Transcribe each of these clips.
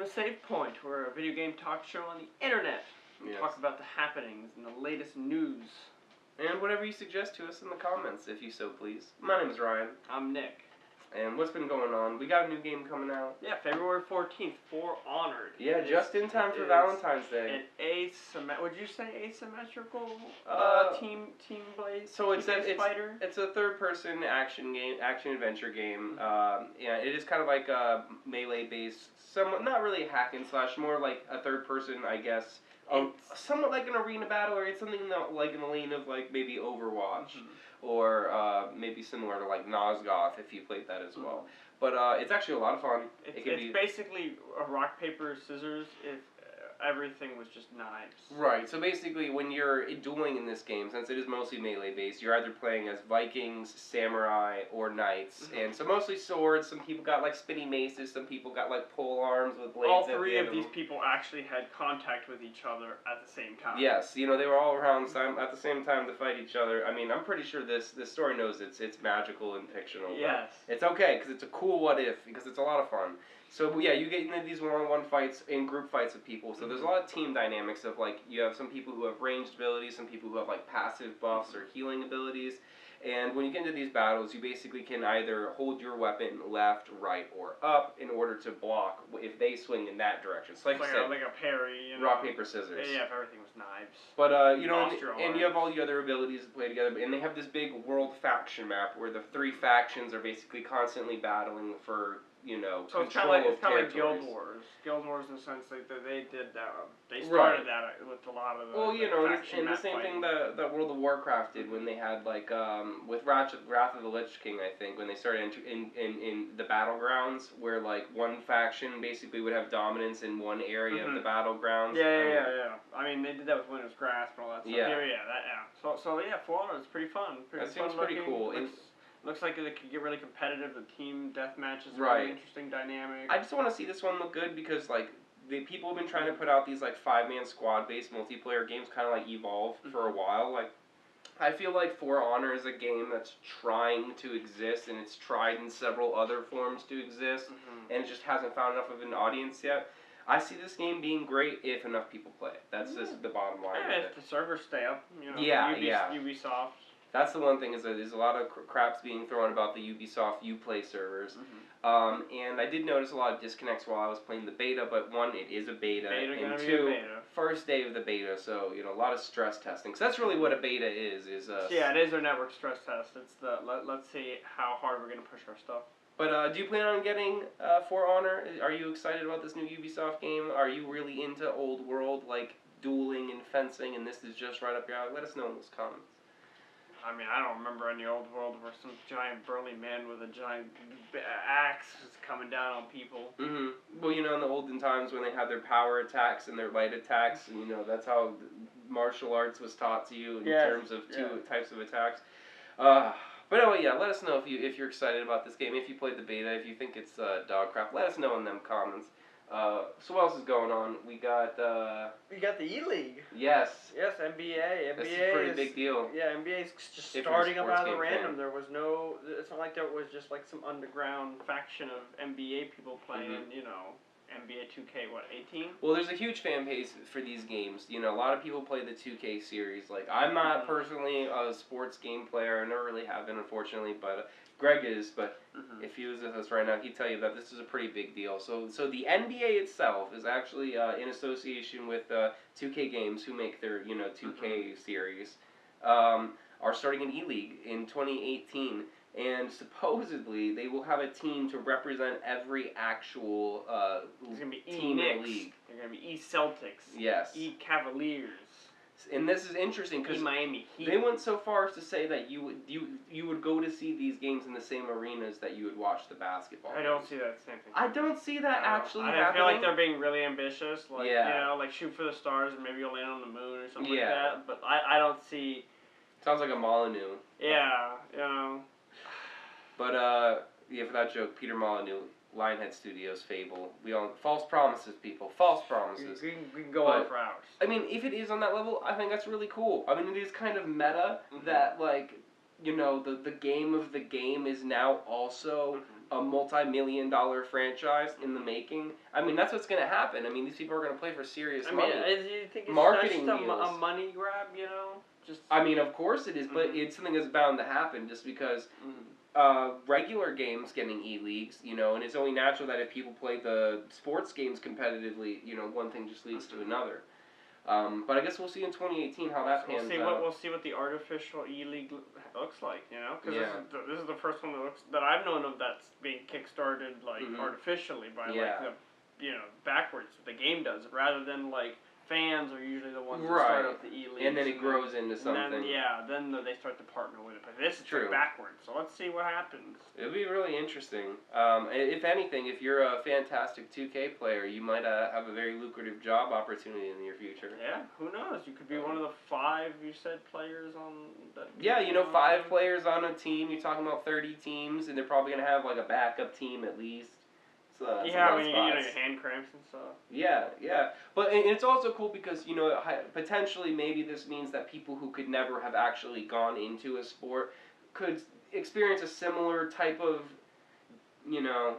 to Savepoint. We're a video game talk show on the internet. We talk about the happenings and the latest news. And whatever you suggest to us in the comments, if you so please. My name is Ryan. I'm Nick. And what's been going on? We got a new game coming out. Yeah, February 14th, For Honored. Yeah, just in time for Valentine's Day. Would you say asymmetrical team blaze? So it's a third-person action adventure game. Yeah, it is kind of like a melee-based, somewhat not really hack and slash, more like a third-person, I guess. Somewhat like an arena battle, or it's something that, like in the lane of like maybe Overwatch, or maybe similar to like Nosgoth if you played that as well. But it's actually a lot of fun. It's basically a rock paper scissors if everything was just knives. Right. So basically, when you're dueling in this game, since it is mostly melee based, you're either playing as Vikings, samurai, or knights, and so mostly swords. Some people got like spinny maces. Some people got like pole arms with blades. All three of these people actually had contact with each other at the same time. Yes, you know, they were all around at the same time to fight each other. I mean, I'm pretty sure this story knows it's magical and fictional. Yes. It's okay because it's a cool what if, because it's a lot of fun. So yeah, you get into these one-on-one fights and group fights with people. So there's a lot of team dynamics of like you have some people who have ranged abilities, some people who have like passive buffs or healing abilities. And when you get into these battles, you basically can either hold your weapon left, right, or up in order to block if they swing in that direction. So like I said, like a parry, you know. Rock, paper, scissors. Yeah, if everything was knives. But you know, and you have all the other abilities to play together. And they have this big world faction map where the three factions are basically constantly battling for, you know, so control of territories. It's kind of like Guild Wars. Guild Wars in the sense that they did that. They started that with a lot of the and the same thing that World of Warcraft did when they had like with Wrath of the Lich King, I think, when they started in the battlegrounds where like one faction basically would have dominance in one area of the battlegrounds. Yeah. I mean, they did that with Winter's Grasp and all that stuff. Yeah. So yeah, For Honor is pretty fun. Seems pretty cool. Looks like it could get really competitive. The team deathmatch is a really interesting dynamic. I just want to see this one look good because like the people have been trying to put out these like 5-man squad-based multiplayer games, kind of like Evolve for a while. Like I feel like For Honor is a game that's trying to exist, and it's tried in several other forms to exist, and it just hasn't found enough of an audience yet. I see this game being great if enough people play it. That's just the bottom line. Yeah, if the servers stay up, you know. Ubisoft. That's the one thing is that there's a lot of craps being thrown about the Ubisoft Uplay servers. And I did notice a lot of disconnects while I was playing the beta, but one, it is a beta, and two, first day of the beta, so, you know, a lot of stress testing. So that's really what a beta is. Yeah, it is a network stress test. It's the, let's see how hard we're going to push our stuff. But do you plan on getting For Honor? Are you excited about this new Ubisoft game? Are you really into old world, like dueling and fencing, and this is just right up your alley? Let us know in those comments. I mean, I don't remember any old world where some giant burly man with a giant axe is coming down on people. Well, you know, in the olden times when they had their power attacks and their light attacks, and, you know, that's how martial arts was taught to you in terms of two types of attacks. But anyway, yeah, let us know if you're excited about this game, if you played the beta, if you think it's dog crap. Let us know in them comments. So what else is going on? We got the E-League. Yes, NBA. That's a pretty big deal. Yeah, NBA is just starting up out of the random. There was no. It's not like there was just like some underground faction of NBA people playing. You know, NBA 2K 18. Well, there's a huge fan base for these games. You know, a lot of people play the 2K series. Like I'm not personally a sports game player. I never really have been, unfortunately, but Greg is. But if he was with us right now, he'd tell you that this is a pretty big deal. So the NBA itself is actually in association with 2K Games, who make their 2K series, are starting an E-League in 2018. And supposedly they will have a team to represent every actual team in the league. They're going to be E-Celtics. Yes. E-Cavaliers. And this is interesting because Miami Heat. They went so far as to say that you would go to see these games in the same arenas that you would watch the basketball. I don't see that same thing. I don't see that actually happening. I feel like they're being really ambitious. Like, you know, like shoot for the stars and maybe you'll land on the moon or something like that. But I don't see. Sounds like a Molyneux. Yeah, you know. But for that joke, Peter Molyneux, Lionhead Studios, Fable. We all false promises, people. False promises. We can go on for hours. I mean, if it is on that level, I think that's really cool. I mean, it is kind of meta that, like, you know, the game of the game is now also a multi-million-dollar franchise in the making. I mean, that's what's going to happen. I mean, these people are going to play for serious money. Do you think it's marketing just deals. a money grab, you know? I mean, of course it is, but it's something that's bound to happen just because regular games getting E-Leagues, you know, and it's only natural that if people play the sports games competitively, you know, one thing just leads to another. But I guess we'll see in 2018 how that pans out. We'll see what the artificial E-League looks like, you know? Because this is the first one that I've known of that's being kickstarted, like, artificially by, like, the, you know, backwards. The game does, rather than, like, fans are usually the ones that start up the E-League. And then it grows into something. Then they start to partner with it. But this is backwards, so let's see what happens. It'll be really interesting. If anything, if you're a fantastic 2K player, you might have a very lucrative job opportunity in the near future. Yeah, who knows? You could be one of the 5, you said, players on that. Yeah, you know, 5 players on a team. You're talking about 30 teams, and they're probably going to have, like, a backup team at least. I mean, you know, your hand cramps and stuff. Yeah. But it's also cool because, you know, potentially maybe this means that people who could never have actually gone into a sport could experience a similar type of, you know,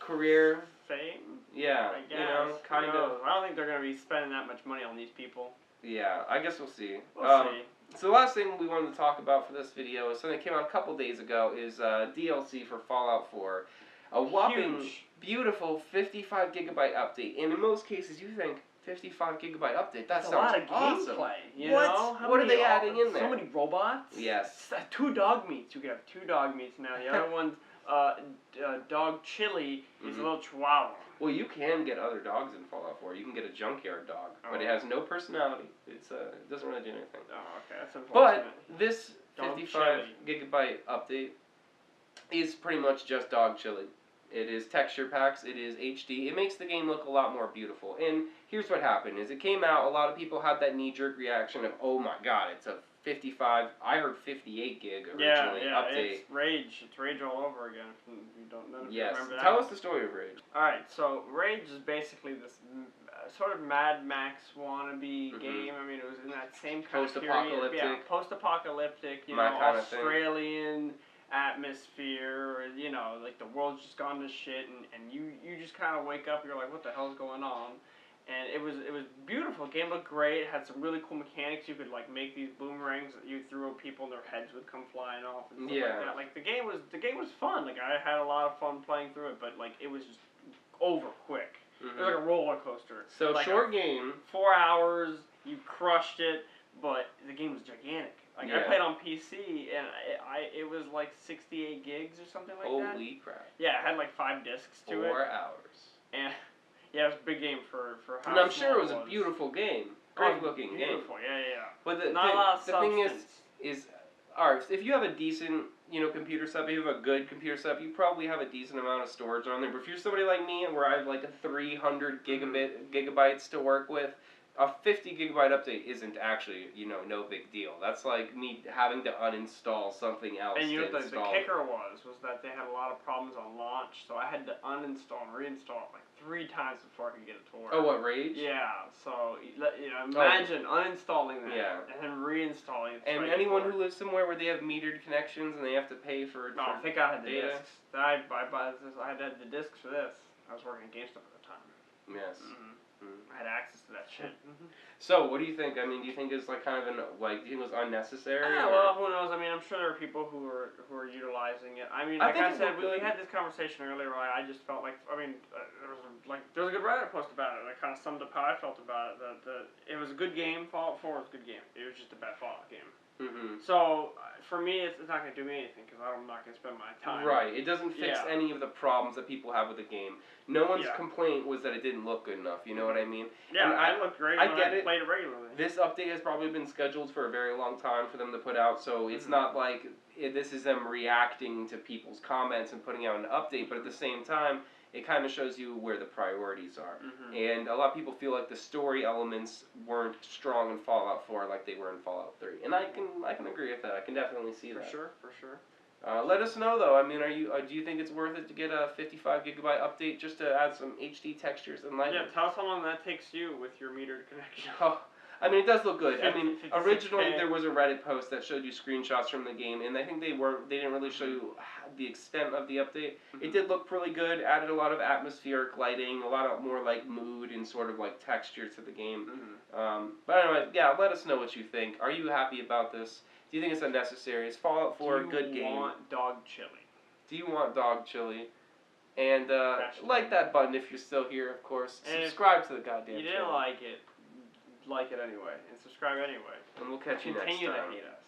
career. Fame? Yeah, I guess. You know, kind of. I don't think they're going to be spending that much money on these people. Yeah, I guess we'll see. We'll see. So the last thing we wanted to talk about for this video is something that came out a couple days ago is DLC for Fallout 4. A whopping, beautiful 55 gigabyte update. And in most cases, you think 55 gigabyte update. That sounds awesome. A lot of gameplay. You what? know? What are they adding in there? So many robots. Yes. 2 dog meats. You can have 2 dog meats now. The other one's dog chili. He's a little chihuahua. Well, you can get other dogs in Fallout 4. You can get a junkyard dog, but it has no personality. It doesn't really do anything. Oh, okay, that's unfortunate. But this 55 gigabyte update is pretty much just dog chili. It is texture packs, it is HD, it makes the game look a lot more beautiful. And here's what happened, is it came out, a lot of people had that knee-jerk reaction of, oh my god, it's a 55, I heard 58 gig originally update. It's Rage all over again, if you don't know. Yes, remember that. Tell us the story of Rage. Alright, so Rage is basically this sort of Mad Max wannabe game. I mean, it was in that same kind of period. Post-apocalyptic. Post-apocalyptic, you know, Australian atmosphere, or, you know, like the world's just gone to shit, and you just kind of wake up, you're like, what the hell's going on? And it was beautiful. The game looked great. It had some really cool mechanics. You could like make these boomerangs that you threw at people, and their heads would come flying off and stuff like that. Like the game was fun. Like I had a lot of fun playing through it, but like it was just over quick. It was like a roller coaster. So like short game. 4 hours. You crushed it, but the game was gigantic. Like I played on PC, and it was like 68 gigs or something like that. Holy crap! Yeah, it had like 5 discs to it. 4 hours. And yeah, it was a big game for how. And I'm sure it was a beautiful game, great looking game. Beautiful, yeah. But the thing is, alright, if you have a decent, you know, computer setup, if you have a good computer setup, you probably have a decent amount of storage on there. But if you're somebody like me, where I have like a 300 gigabytes to work with, a 50 gigabyte update isn't actually, you know, no big deal. That's like me having to uninstall something else. And you know what the kicker was that they had a lot of problems on launch, so I had to uninstall and reinstall it like 3 times before I could get it to work. Oh, what, Rage? Yeah, so, you know, imagine uninstalling that and then reinstalling it. And anyone who lives somewhere where they have metered connections and they have to pay for I think I had the discs. I had the discs for this. I was working at GameStop at the time. Yes. I had access to that shit. So, what do you think? I mean, do you think it's like kind of do you think it was unnecessary? Well, who knows? I mean, I'm sure there are people who are utilizing it. I mean, like I said, we had this conversation earlier. Right? I just felt like, I mean, there was a good Reddit post about it that kind of summed up how I felt about it. That it was a good game. Fallout 4 was a good game. It was just a bad Fallout game. So, for me, it's not going to do me anything because I'm not going to spend my time. Right. It doesn't fix any of the problems that people have with the game. No one's complaint was that it didn't look good enough. You know what I mean? Yeah, it looked great when I played it regularly. This update has probably been scheduled for a very long time for them to put out, so it's not like this is them reacting to people's comments and putting out an update, but at the same time, it kind of shows you where the priorities are. And a lot of people feel like the story elements weren't strong in Fallout 4 like they were in Fallout 3. And I can agree with that. I can definitely see that. For sure. Let us know though. I mean, do you think it's worth it to get a 55 gigabyte update just to add some HD textures and lighting? Yeah, tell us how long that takes you with your metered connection. I mean, it does look good. I mean, 56K. originally there was a Reddit post that showed you screenshots from the game, and I think they didn't really show you the extent of the update. Mm-hmm. It did look really good. Added a lot of atmospheric lighting, a lot of more like mood and sort of like texture to the game. Mm-hmm. But anyway, yeah, let us know what you think. Are you happy about this? Do you think it's unnecessary? Is Fallout 4 a good game? Do you want dog chili? Do you want dog chili? And like that button if you're still here, of course. And subscribe to the goddamn channel. You didn't like it anyway, and subscribe anyway. And we'll catch you next time. Continue to hate us.